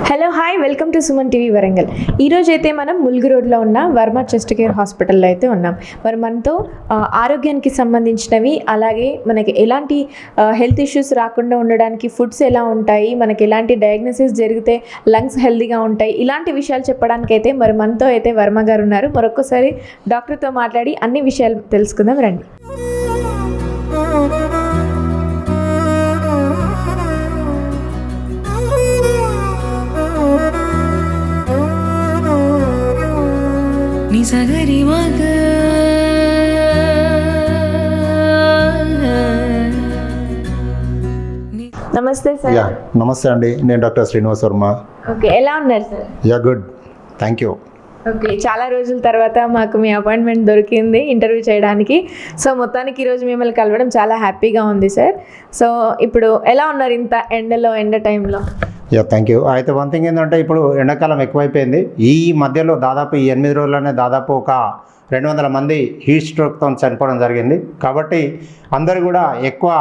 Hello hi welcome to Suman TV Warangal. ఈరోజు అయితే మనం ములుగు రోడ్లో ఉన్న వర్మ చెస్ట్ కేర్ హాస్పిటల్లో అయితే ఉన్నాం. మరి మనతో ఆరోగ్యానికి సంబంధించినవి, అలాగే మనకి ఎలాంటి హెల్త్ ఇష్యూస్ రాకుండా ఉండడానికి ఫుడ్స్ ఎలా ఉంటాయి, మనకి ఎలాంటి డయాగ్నోసిస్ జరిగితే లంగ్స్ హెల్తీగా ఉంటాయి, ఇలాంటి విషయాలు చెప్పడానికి అయితే మరి మనతో అయితే వర్మ గారు ఉన్నారు. మరొకసారి డాక్టర్తో మాట్లాడి అన్ని విషయాలు తెలుసుకుందాం రండి. సగరి మగ నమస్తే సార్. నమస్తే అండి, నేను డాక్టర్ శ్రీనివాస్ వర్మ. ఓకే, ఎలా ఉన్నారు sir? Good, thank you. Okay, చాలా రోజుల తర్వాత మాకు మీ అపాయింట్మెంట్ దొరికింది ఇంటర్వ్యూ చేయడానికి. సో మొత్తానికి ఈరోజు మిమ్మల్ని కలవడం చాలా హ్యాపీగా ఉంది సార్. సో ఇప్పుడు ఎలా ఉన్నారు ఇంత ఎండ టైంలో? Thank you. అయితే వన్ థింగ్ ఏంటంటే, ఇప్పుడు ఎండాకాలం ఎక్కువైపోయింది. ఈ మధ్యలో దాదాపు ఈ 8 రోజుల్లోనే దాదాపు ఒక 200 మంది హీట్ స్ట్రోక్తో చనిపోవడం జరిగింది. కాబట్టి అందరూ కూడా ఎక్కువ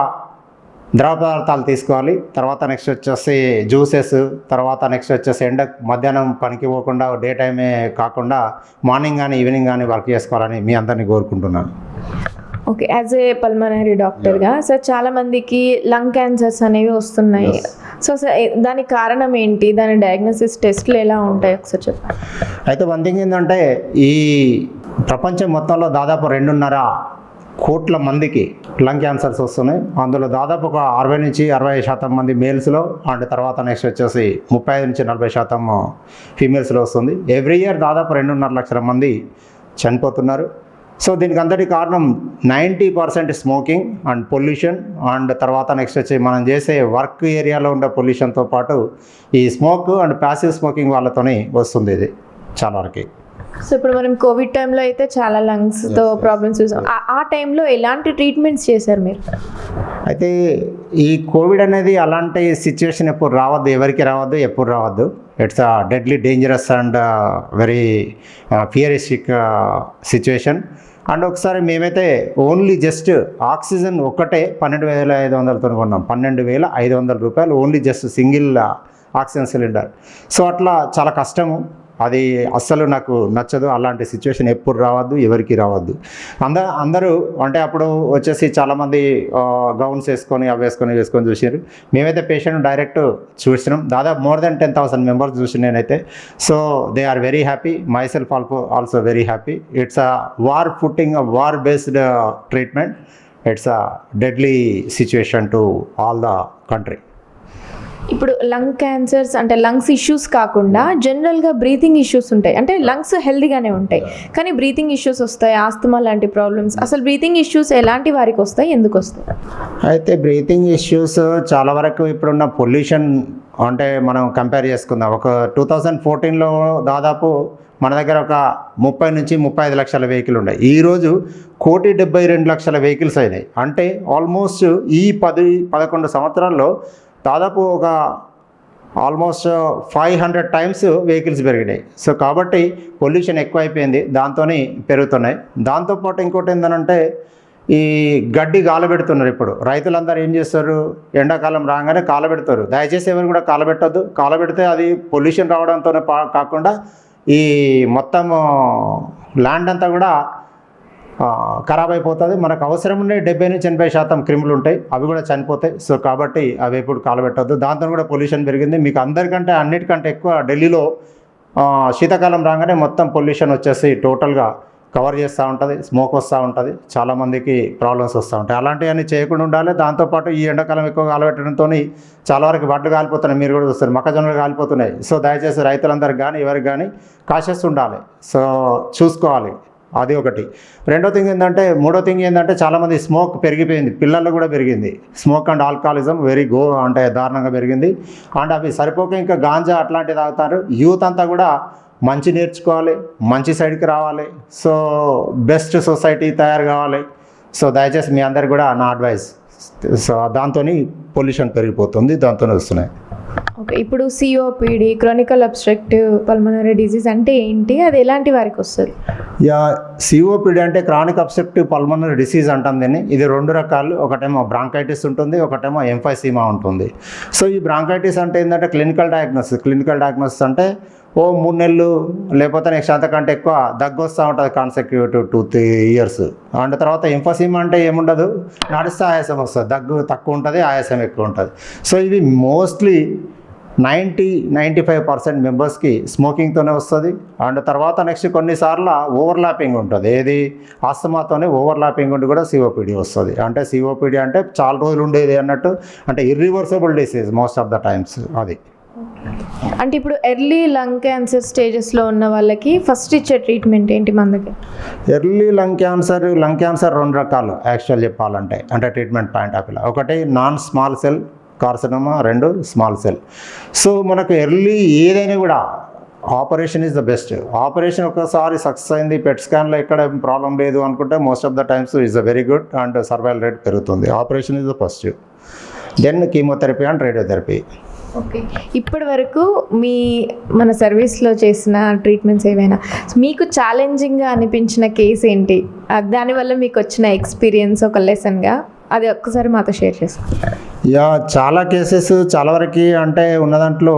ద్రవ పదార్థాలు తీసుకోవాలి. తర్వాత నెక్స్ట్ వచ్చేసి జ్యూసెస్, తర్వాత నెక్స్ట్ వచ్చేసి మధ్యాహ్నం పనికి పోకుండా డే టైమే కాకుండా మార్నింగ్ కానీ ఈవినింగ్ కానీ వర్క్ చేసుకోవాలని మీ అందరినీ కోరుకుంటున్నాను. ఓకే, యాజ్ ఏ పల్మనరీ డాక్టర్గా సార్, చాలామందికి లంగ్ క్యాన్సర్స్ అనేవి వస్తున్నాయి. సో సార్, దానికి కారణం ఏంటి, దాని డయాగ్నోసిస్ టెస్ట్లు ఎలా ఉంటాయి ఒకసారి చెప్పండి. అయితే వన్ థింగ్ ఏంటంటే, ఈ ప్రపంచం మొత్తంలో దాదాపు 2.5 కోట్ల మందికి లంగ్ క్యాన్సర్స్ వస్తున్నాయి. అందులో దాదాపు ఒక 60-60% మంది మేల్స్లో, అండ్ తర్వాత నెక్స్ట్ వచ్చేసి 35-40% ఫీమేల్స్లో వస్తుంది. ఎవ్రీ ఇయర్ దాదాపు 2.5 లక్షల మంది చనిపోతున్నారు. సో దీనికి అందరి కారణం 90% స్మోకింగ్ అండ్ పొల్యూషన్, అండ్ తర్వాత నెక్స్ట్ వచ్చి మనం చేసే వర్క్ ఏరియాలో ఉండే పొల్యూషన్తో పాటు ఈ స్మోక్ అండ్ ప్యాసివ్ స్మోకింగ్ వాళ్ళతోనే వస్తుంది ఇది చాలా వరకు. సో ఇప్పుడు మనం కోవిడ్ టైంలో అయితే చాలా లంగ్స్తో ప్రాబ్లమ్స్ చూసాం. ఆ టైంలో ఎలాంటి ట్రీట్మెంట్స్ చేశారు మీరు? అయితే ఈ కోవిడ్ అనేది అలాంటి సిచ్యువేషన్ ఎప్పుడు రావద్దు, ఎవరికి రావద్దు, ఎప్పుడు రావద్దు. It's a deadly dangerous and very fearistic situation. And ఒకసారి మేమైతే ఓన్లీ జస్ట్ ఆక్సిజన్ ఒక్కటే 12,500తో కొన్నాం. 12,500 రూపాయలు only just single oxygen cylinder. So అట్లా చాలా కష్టము, అది అస్సలు నాకు నచ్చదు. అలాంటి సిచ్యువేషన్ ఎప్పుడు రావద్దు, ఎవరికి రావద్దు. అందరూ అంటే అప్పుడు వచ్చేసి చాలామంది గౌన్స్ వేసుకొని వేసుకొని చూసారు. మేమైతే పేషెంట్ డైరెక్ట్ చూసినాం. దాదాపు మోర్ దెన్ 10,000 మెంబర్స్ చూసి నేనైతే. So they are very happy, myself also very happy. It's a war based treatment. It's a deadly situation to all the country. ఇప్పుడు లంగ్ క్యాన్సర్స్ అంటే లంగ్స్ ఇష్యూస్ కాకుండా జనరల్గా breathing issues ఉంటాయి. అంటే lungs హెల్దీగానే ఉంటాయి, కానీ బ్రీతింగ్ ఇష్యూస్ వస్తాయి, asthma లాంటి ప్రాబ్లమ్స్. అసలు బ్రీతింగ్ ఇష్యూస్ ఎలాంటి వారికి వస్తాయి, ఎందుకు వస్తాయి? అయితే బ్రీతింగ్ ఇష్యూస్ చాలా వరకు ఇప్పుడున్న పొల్యూషన్ అంటే మనం కంపేర్ చేసుకుందాం. ఒక 2014లో దాదాపు మన దగ్గర ఒక 30-35 లక్షల వెహికల్ ఉన్నాయి. ఈరోజు 1,72,00,000 వెహికల్స్ అయినాయి. అంటే ఆల్మోస్ట్ ఈ 10-11 సంవత్సరాల్లో దాదాపు ఒక ఆల్మోస్ట్ 500 టైమ్స్ వెహికల్స్ పెరిగినాయి. సో కాబట్టి పొల్యూషన్ ఎక్కువైపోయింది, దాంతో పెరుగుతున్నాయి. దాంతోపాటు ఇంకోటి ఏంటంటే, ఈ గడ్డి కాలబెడుతున్నారు. ఇప్పుడు రైతులందరూ ఏం చేస్తారు, ఎండాకాలం రాగానే కాలబెడతారు. దయచేసి ఎవరు కూడా కాలబెట్టద్దు. కాలబెడితే అది పొల్యూషన్ రావడంతోనే కాకుండా ఈ మొత్తం ల్యాండ్ అంతా కూడా ఖరాబ్ అయిపోతుంది. మనకు అవసరం ఉండే 70-80% క్రిములు ఉంటాయి, అవి కూడా చనిపోతాయి. సో కాబట్టి అవి ఎప్పుడు కాలబెట్టద్దు. దాంతో కూడా పొల్యూషన్ పెరిగింది. మీకు అన్నిటికంటే ఎక్కువ ఢిల్లీలో శీతాకాలం రాగానే మొత్తం పొల్యూషన్ వచ్చేసి టోటల్గా కవర్ చేస్తూ ఉంటుంది, స్మోక్ వస్తూ ఉంటుంది, చాలామందికి ప్రాబ్లమ్స్ వస్తూ ఉంటాయి. అలాంటివన్నీ చేయకుండా ఉండాలి. దాంతోపాటు ఈ ఎండాకాలం ఎక్కువ కాలబెట్టడంతో చాలా వరకు వడ్లు కాలిపోతున్నాయి, మీరు కూడా చూస్తారు, మొక్కజొన్నలు కాలిపోతున్నాయి. సో దయచేసి రైతులందరికీ కానీ ఎవరికి కానీ కాషస్ ఉండాలి. సో చూసుకోవాలి, అది ఒకటి. మూడో థింగ్ ఏంటంటే చాలామంది స్మోక్ పెరిగిపోయింది, పిల్లల్లో కూడా పెరిగింది. స్మోక్ అండ్ ఆల్కహాలిజం అంటే దారుణంగా పెరిగింది. అండ్ అవి సరిపోక ఇంకా గాంజా అట్లాంటివి తాగుతారు. యూత్ అంతా కూడా మంచి నేర్చుకోవాలి, మంచి సైడ్కి రావాలి. సో బెస్ట్ సొసైటీ తయారు కావాలి. సో దయచేసి మీ అందరికి కూడా నా అడ్వైస్. సో దాంతో పొల్యూషన్ పెరిగిపోతుంది, దాంతోనే వస్తున్నాయి. ఓకే, ఇప్పుడు COPD, Chronicle obstructive pulmonary disease అంటే ఏంటి, అది ఎలాంటి వారికి వస్తుంది? యా, సిఓపిడి అంటే క్రానిక్ అబ్స్ట్రక్టివ్ పల్మనరీ డిసీజ్ అంటాం దీన్ని. ఇది 2 రకాలు, ఒకటేమో బ్రాంకైటిస్ ఉంటుంది, ఒకటేమో ఎంఫైసీమా ఉంటుంది. సో ఈ బ్రాంకైటిస్ అంటే ఏంటంటే క్లినికల్ డయాగ్నోసిస్ అంటే 3 నెలలు లేకపోతే నెక్స్ట్ అంతకంటే ఎక్కువ దగ్గు వస్తూ ఉంటుంది కాన్సెక్యూటివ్ 2-3 years. అండ్ తర్వాత ఎంఫైసీమా అంటే ఏముండదు, నడిస్తే ఆయాసం వస్తుంది, దగ్గు తక్కువ ఉంటుంది, ఆయాసం ఎక్కువ ఉంటుంది. సో ఇవి మోస్ట్లీ 90-95% మెంబర్స్కి స్మోకింగ్తోనే వస్తుంది. అండ్ తర్వాత నెక్స్ట్ కొన్నిసార్లు ఓవర్లాపింగ్ ఉంటుంది, ఏది ఆస్తమాతోనే ఓవర్లాపింగ్ ఉండి కూడా సిఓపిడి వస్తుంది. అంటే సిఓపిడి అంటే చాలా రోజులు ఉండేది అన్నట్టు, అంటే irreversible disease most of the times అది. అంటే ఇప్పుడు ఎర్లీ లంగ్ క్యాన్సర్ స్టేజెస్లో ఉన్న వాళ్ళకి ఫస్ట్ ఇచ్చే ట్రీట్మెంట్ ఏంటి మన దగ్గర? ఎర్లీ లంగ్ క్యాన్సర్ 2 రకాలు యాక్చువల్ చెప్పాలంటే, అంటే ట్రీట్మెంట్ పాయింట్ ఆఫ్ వ్యూ. ఒకటి non small cell carcinoma, 2 small cell. So మనకు ఎర్లీ ఏదైనా కూడా operation is the best. Operation ఒకసారి సక్సెస్ అయింది, పెట్ స్కాన్లో ఎక్కడ ప్రాబ్లం లేదు అనుకుంటే most of the times is a very good and survival rate పెరుగుతుంది. Operation is the first, then chemotherapy and radiotherapy. Okay, ఇప్పటి వరకు మన సర్వీస్లో చేసిన ట్రీట్మెంట్స్ ఏవైనా మీకు ఛాలెంజింగ్గా అనిపించిన కేసు ఏంటి, దానివల్ల మీకు వచ్చిన ఎక్స్పీరియన్స్ ఒక లెసన్గా అది ఒక్కసారి మాతో షేర్ చేసుకోండి. యా, చాలా కేసెస్ చాలా వరకు అంటే ఉన్న దాంట్లో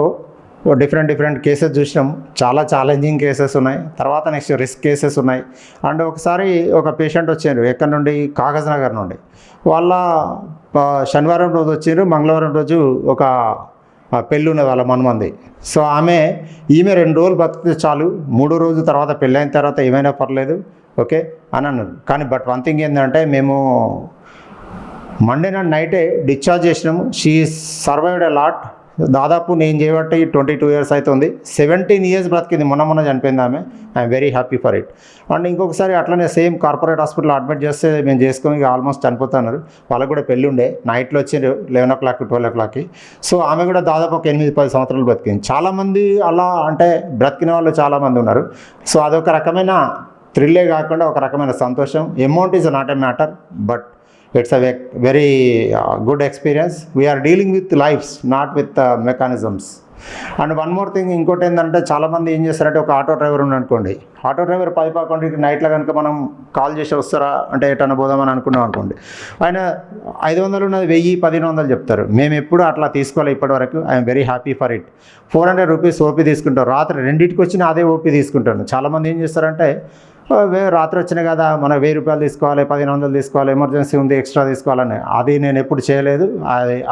డిఫరెంట్ కేసెస్ చూసినాం. చాలా ఛాలెంజింగ్ కేసెస్ ఉన్నాయి, తర్వాత నెక్స్ట్ రిస్క్ కేసెస్ ఉన్నాయి. అండ్ ఒకసారి ఒక పేషెంట్ వచ్చారు ఎక్కడి నుండి, కాగజ్ నగర్ నుండి. వాళ్ళ శనివారం రోజు వచ్చారు, మంగళవారం రోజు ఒక పెళ్ళి ఉన్నది వాళ్ళ మనమంది. సో ఈమె 2 రోజులు బతికితే చాలు, 3వ రోజు తర్వాత పెళ్ళైన తర్వాత ఏమైనా పర్లేదు ఓకే అని అన్నారు. కానీ బట్ వన్ థింగ్ ఏంటంటే, మేము మండే నాడు నైటే డిశ్చార్జ్ చేసినాము. She survived a lot. దాదాపు నేను చేయబట్టి 22 years అవుతుంది. 17 years బ్రతికింది, మొన్న చనిపోయింది ఆమె. I'm very happy for it. And ఇంకొకసారి అట్లనే సేమ్ కార్పొరేట్ హాస్పిటల్ అడ్మిట్ చేస్తే మేము చేసుకొని ఆల్మోస్ట్ చనిపోతున్నారు. వాళ్ళకు కూడా పెళ్ళి ఉండే, నైట్లో వచ్చారు 11 o'clock 12 o'clock. సో ఆమె కూడా దాదాపు ఒక 8-10 సంవత్సరాలు బ్రతికింది. చాలామంది అలా అంటే బ్రతికిన వాళ్ళు చాలామంది ఉన్నారు. సో అదొక రకమైన థ్రిల్లే కాకుండా ఒక రకమైన సంతోషం. Amount is not a matter, but it's a very good experience. We are dealing with lives, not with mechanisms. And one more thing, ఇంకోటి ఏంటంటే చాలామంది ఏం చేస్తారంటే, ఒక ఆటో డ్రైవర్ అనుకోండి, ఆటో డ్రైవర్ 10-11 నైట్లో కనుక మనం కాల్ చేసి వస్తారా అంటే ఎటన్నా పోదామని అనుకున్నాం అనుకోండి, ఆయన 500 ఉన్నది 1000-1500 చెప్తారు. మేము ఎప్పుడు అట్లా తీసుకోవాలి ఇప్పటివరకు. I'm very happy for it. 400 rupees OP తీసుకుంటారు, రాత్రి 2కి వచ్చిన అదే ఓపీ తీసుకుంటాను. చాలామంది ఏం చేస్తారంటే, రాత్రి వచ్చినాయి కదా మనకు 1000 రూపాయలు తీసుకోవాలి, 1500 తీసుకోవాలి, ఎమర్జెన్సీ ఉంది ఎక్స్ట్రా తీసుకోవాలని, అది నేను ఎప్పుడు చేయలేదు.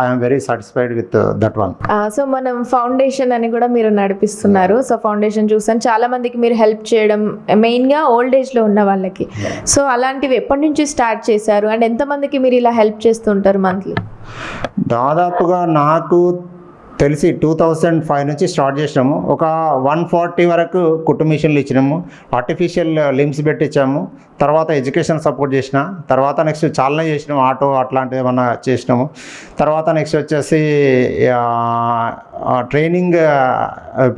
I'm very satisfied with that one. So మనం ఫౌండేషన్ అని కూడా మీరు నడిపిస్తున్నారు. సో ఫౌండేషన్ చూసాను, చాలా మందికి మీరు హెల్ప్ చేయడం, మెయిన్గా ఓల్డ్ ఏజ్లో ఉన్న వాళ్ళకి. సో అలాంటివి ఎప్పటి నుంచి స్టార్ట్ చేశారు అండ్ ఎంతమందికి మీరు ఇలా హెల్ప్ చేస్తుంటారు మంత్లీ? దాదాపుగా నాకు తెలిసి 2005 నుంచి స్టార్ట్ చేసినాము. ఒక 140 వరకు కుట్టు మిషన్లు ఇచ్చినాము, ఆర్టిఫిషియల్ లిమ్స్ పెట్టించాము. తర్వాత ఎడ్యుకేషన్ సపోర్ట్ చేసిన, తర్వాత నెక్స్ట్ చాలానే చేసినాము, ఆటో అట్లాంటివి ఏమన్నా చేసినాము. తర్వాత నెక్స్ట్ వచ్చేసి ట్రైనింగ్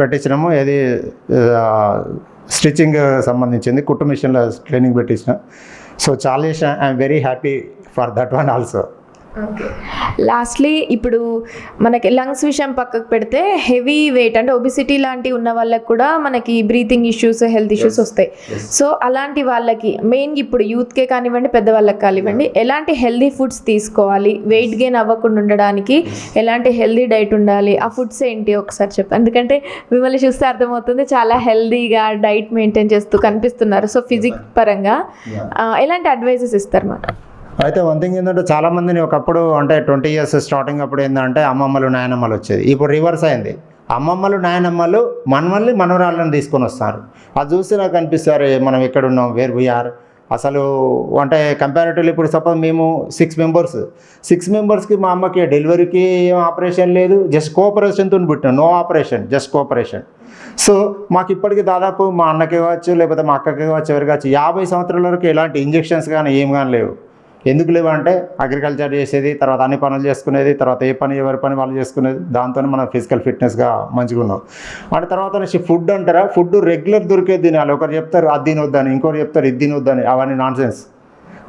పెట్టించినాము, ఏది స్టిచ్చింగ్ సంబంధించింది, కుట్టు మిషన్ల ట్రైనింగ్ పెట్టించిన. సో చాలా చేసిన. I'm very happy for that one also. Okay, lastly ఇప్పుడు మనకి లంగ్స్ విషయం పక్కకు పెడితే, హెవీ వెయిట్ అంటే ఒబిసిటీ లాంటివి ఉన్న వాళ్ళకి కూడా మనకి బ్రీతింగ్ ఇష్యూస్, హెల్త్ ఇష్యూస్ వస్తాయి. సో అలాంటి వాళ్ళకి మెయిన్గా ఇప్పుడు యూత్కే కానివ్వండి, పెద్దవాళ్ళకి కానివ్వండి, ఎలాంటి హెల్దీ ఫుడ్స్ తీసుకోవాలి, వెయిట్ గెయిన్ అవ్వకుండా ఉండడానికి ఎలాంటి హెల్దీ డైట్ ఉండాలి, ఆ ఫుడ్స్ ఏంటి ఒకసారి చెప్పండి. ఎందుకంటే మిమ్మల్ని చూస్తే అర్థమవుతుంది, చాలా హెల్దీగా డైట్ మెయింటైన్ చేస్తూ కనిపిస్తున్నారు. సో ఫిజిక్ పరంగా ఎలాంటి అడ్వైజెస్ ఇస్తారు మాకు? అయితే వన్ థింగ్ ఏంటంటే, చాలామందిని ఒకప్పుడు అంటే 20 years స్టార్టింగ్ అప్పుడు ఏంటంటే అమ్మమ్మలు నాయనమ్మలు వచ్చేది. ఇప్పుడు రివర్స్ అయింది, అమ్మమ్మలు నాయనమ్మలు మనమల్ని మనవరాళ్ళని తీసుకొని వస్తారు. అది చూస్తే నాకు అనిపిస్తారు, మనం ఎక్కడున్నాం, వేర్ వీఆర్ అసలు. అంటే కంపారిటివ్లీ ఇప్పుడు సపోజ్ మేము 6 మెంబర్స్కి మా అమ్మకి డెలివరీకి ఏం ఆపరేషన్ లేదు, జస్ట్ కోఆపరేషన్తో పుట్టినాం, no operation, just cooperation. So మాకు ఇప్పటికీ దాదాపు మా అన్నకి కావచ్చు, లేకపోతే మా అక్కకి కావచ్చు, ఎవరికి కావచ్చు 50 సంవత్సరాల వరకు ఎలాంటి ఇంజెక్షన్స్ కానీ ఏం కానీ లేవు. ఎందుకు లేవు అంటే, అగ్రికల్చర్ చేసేది, తర్వాత అన్ని పనులు చేసుకునేది, తర్వాత ఏ పని ఎవరి పని వాళ్ళు చేసుకునేది, దాంతోనే మనం ఫిజికల్ ఫిట్నెస్గా మంచిగా ఉన్నాం. అంటే తర్వాత ఫుడ్ అంటారా, ఫుడ్ రెగ్యులర్ దొరికేది తినాలి. ఒకరు చెప్తారు అది తినొద్దని, ఇంకొకరు చెప్తారు ఇది తినొద్దని, అవన్నీ నాన్సెన్స్.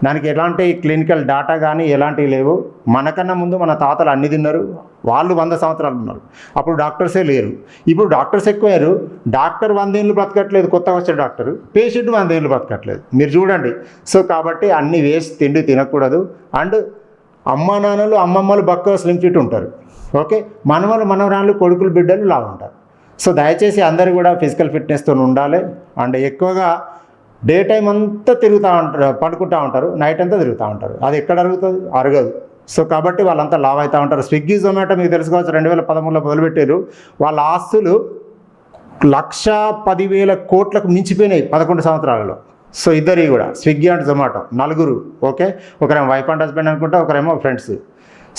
దానికి ఎలాంటి క్లినికల్ డేటా కానీ ఎలాంటివి లేవు. మనకన్నా ముందు మన తాతలు అన్ని తిన్నారు, వాళ్ళు 100 సంవత్సరాలు ఉన్నారు, అప్పుడు డాక్టర్సే లేరు. ఇప్పుడు డాక్టర్స్ ఎక్కువయ్యారు, డాక్టర్ 100 ఏళ్ళు బ్రతకట్లేదు, కొత్తగా వచ్చే డాక్టర్, పేషెంట్ 100 ఏళ్ళు బ్రతకట్లేదు, మీరు చూడండి. సో కాబట్టి అన్ని వేస్ట్ తిండి తినకూడదు. అండ్ అమ్మా నాన్నలు అమ్మమ్మలు బక్క స్లిమ్ ఫిట్ ఉంటారు, ఓకే, మనవలు మనవరాళ్ళు కొడుకులు బిడ్డలు లాగా ఉంటారు. సో దయచేసి అందరూ కూడా ఫిజికల్ ఫిట్నెస్తో ఉండాలి. అండ్ ఎక్కువగా డే టైం అంతా తిరుగుతూ ఉంటారు, పడుకుంటూ ఉంటారు, నైట్ అంతా తిరుగుతూ ఉంటారు, అది ఎక్కడ అరుగుతుంది? అరగదు. సో కాబట్టి వాళ్ళంతా లావ్ అవుతూ ఉంటారు. స్విగ్గీ జొమాటో మీకు తెలుసుకోవచ్చు, 2013లో మొదలుపెట్టారు. వాళ్ళ ఆస్తులు 1,10,000 కోట్లకు మించిపోయినాయి 11 సంవత్సరాలలో. సో ఇద్దరి కూడా స్విగ్గీ అండ్ జొమాటో, నలుగురు, ఓకే, ఒకరేమో వైఫ్ అండ్ హస్బెండ్ అనుకుంటా, ఒకరేమో ఫ్రెండ్స్.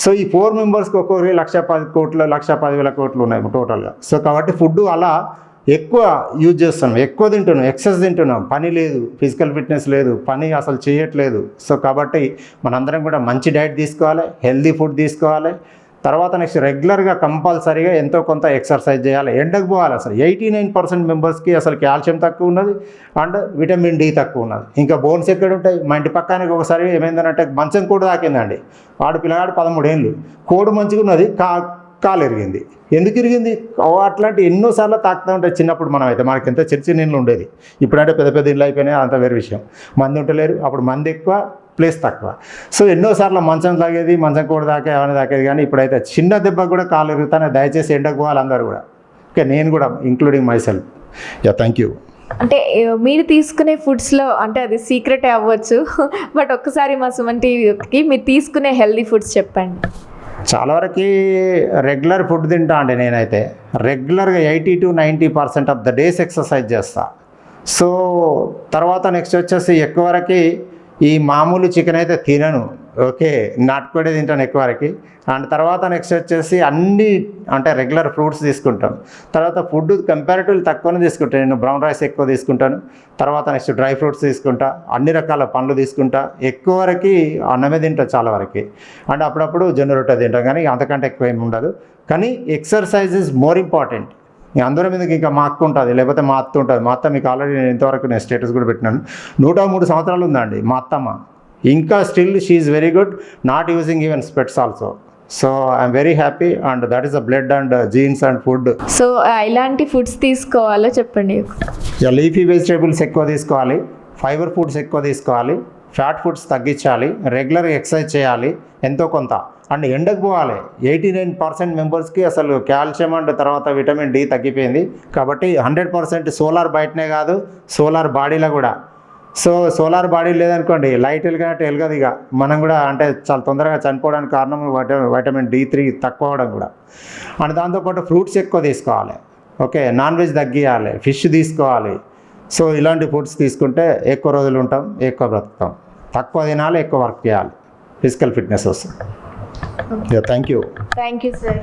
సో ఈ 4 మెంబర్స్కి ఒక్కొక్కరికి 1,10,000 కోట్లు 1,10,000 కోట్లు ఉన్నాయి టోటల్గా. సో కాబట్టి ఫుడ్ అలా ఎక్కువ యూజ్ చేస్తున్నాం, ఎక్కువ తింటున్నాం, ఎక్సెస్ తింటున్నాం, పని లేదు, ఫిజికల్ ఫిట్నెస్ లేదు, పని అసలు చేయట్లేదు. సో కాబట్టి మనందరం కూడా మంచి డైట్ తీసుకోవాలి, హెల్దీ ఫుడ్ తీసుకోవాలి. తర్వాత నెక్స్ట్ రెగ్యులర్గా కంపల్సరీగా ఎంతో కొంత ఎక్సర్సైజ్ చేయాలి. ఎండకు పోవాలి. అసలు 89% మెంబర్స్కి అసలు కాల్షియం తక్కువ ఉన్నది అండ్ విటమిన్ డి తక్కువ ఉన్నది. ఇంకా బోన్స్ ఎక్కడ ఉంటాయి? మా ఇంటి పక్కనకి ఒకసారి ఏమైందంటే మంచం కోడి తాకిందండి. వాడు పిల్లగాడు 13 ఏళ్ళు, కోడి మంచిగా ఉన్నది, కాలు ఇరిగింది. ఎందుకు ఇరిగింది? అట్లాంటి ఎన్నోసార్లు తాకుతూ ఉంటాయి. చిన్నప్పుడు మనం అయితే మనకి ఎంత చిన్న ఇళ్ళు ఉండేది, ఇప్పుడంటే పెద్ద పెద్ద ఇళ్ళు అయిపోయినాయి, అంత వేరే విషయం. మంది ఉంటలేరు, అప్పుడు మంది ఎక్కువ, ప్లేస్ తక్కువ. సో ఎన్నోసార్లు మంచం తాగేది, మంచం కూడా తాకే అవన్నీ తాకేది. కానీ ఇప్పుడైతే చిన్న దెబ్బ కూడా కాలు ఇరుగుతానే. దయచేసి ఎండకు పోవాలి అందరూ కూడా, ఓకే, నేను కూడా including my self. Thank you. అంటే మీరు తీసుకునే ఫుడ్స్లో అంటే అది సీక్రెటే అవ్వచ్చు, బట్ ఒక్కసారి మా సుమన్ టీవీకి మీరు తీసుకునే హెల్దీ ఫుడ్స్ చెప్పండి. చాలా వరకు రెగ్యులర్ ఫుడ్ తింటా అండి. నేనైతే రెగ్యులర్గా 80 to 90% of the days exercise చేస్తా. సో తర్వాత నెక్స్ట్ వచ్చేసి ఎక్కువ వరకు ఈ మామూలు చికెన్ అయితే తినను, ఓకే, నాటుకోడే తింటాను ఎక్కువ వరకు. అండ్ తర్వాత నెక్స్ట్ వచ్చేసి అన్ని అంటే రెగ్యులర్ ఫ్రూట్స్ తీసుకుంటాం. తర్వాత ఫుడ్ కంపారిటివ్లీ తక్కువనే తీసుకుంటాను. నేను బ్రౌన్ రైస్ ఎక్కువ తీసుకుంటాను. తర్వాత నెక్స్ట్ డ్రై ఫ్రూట్స్ తీసుకుంటా, అన్ని రకాల పండ్లు తీసుకుంటా. ఎక్కువ వరకు అన్నమే తింటాను చాలా వరకు. అండ్ అప్పుడప్పుడు జొన్న రొట్టె తింటాం, కానీ అంతకంటే ఎక్కువ ఏమి ఉండదు. కానీ ఎక్సర్సైజ్ ఈజ్ మోర్ ఇంపార్టెంట్. అందరి మీదకి ఇంకా మా అక్క ఉంటుంది, లేకపోతే మా అత్త ఉంటుంది. మా అత్త మీకు ఆల్రెడీ నేను ఇంతవరకు నేను స్టేటస్ కూడా పెట్టినాను. 103 సంవత్సరాలు ఉందండి మా అత్తమ్మ. ఇంకా still she is very good, not using even specs also. So I'm very happy and that is the blood and jeans and food. So ఎలాంటి ఫుడ్స్ తీసుకోవాలో చెప్పండి. లీఫీ వెజిటేబుల్స్ ఎక్కువ తీసుకోవాలి, ఫైబర్ ఫుడ్స్ ఎక్కువ తీసుకోవాలి, ఫ్యాట్ ఫుడ్స్ తగ్గించాలి, regular exercise చేయాలి ఎంతో కొంత. అండ్ ఎండకు పోవాలి. 89% మెంబర్స్కి అసలు కాల్షియం అండ్ తర్వాత విటమిన్ డి తగ్గిపోయింది. కాబట్టి 100% సోలార్ బయటనే కాదు, సోలార్ బాడీలో కూడా. సో సోలార్ బాడీ లేదనుకోండి, లైట్ వెలుగనట్టు వెలగదు. ఇక మనం కూడా అంటే చాలా తొందరగా చనిపోవడానికి కారణం వైటమిన్ D3 తక్కువ అవడం కూడా. అండ్ దాంతోపాటు ఫ్రూట్స్ ఎక్కువ తీసుకోవాలి, ఓకే, నాన్ వెజ్ తగ్గియాలి, ఫిష్ తీసుకోవాలి. సో ఇలాంటి ఫుడ్స్ తీసుకుంటే ఎక్కువ రోజులు ఉంటాం, ఎక్కువ బ్రతుకుతాం. తక్కువ తినాలి, ఎక్కువ వర్క్ చేయాలి, ఫిజికల్ ఫిట్నెస్ వస్తుంది. Thank you. Thank you sir.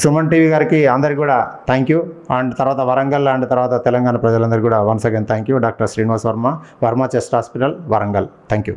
Suman TV గారికి అందరికి కూడా థ్యాంక్ యూ. అండ్ తర్వాత వరంగల్ అండ్ తర్వాత తెలంగాణ ప్రజలందరికీ కూడా once again thank you. Doctor Srinivas Varma, Varma chest hospital, Warangal. Thank you.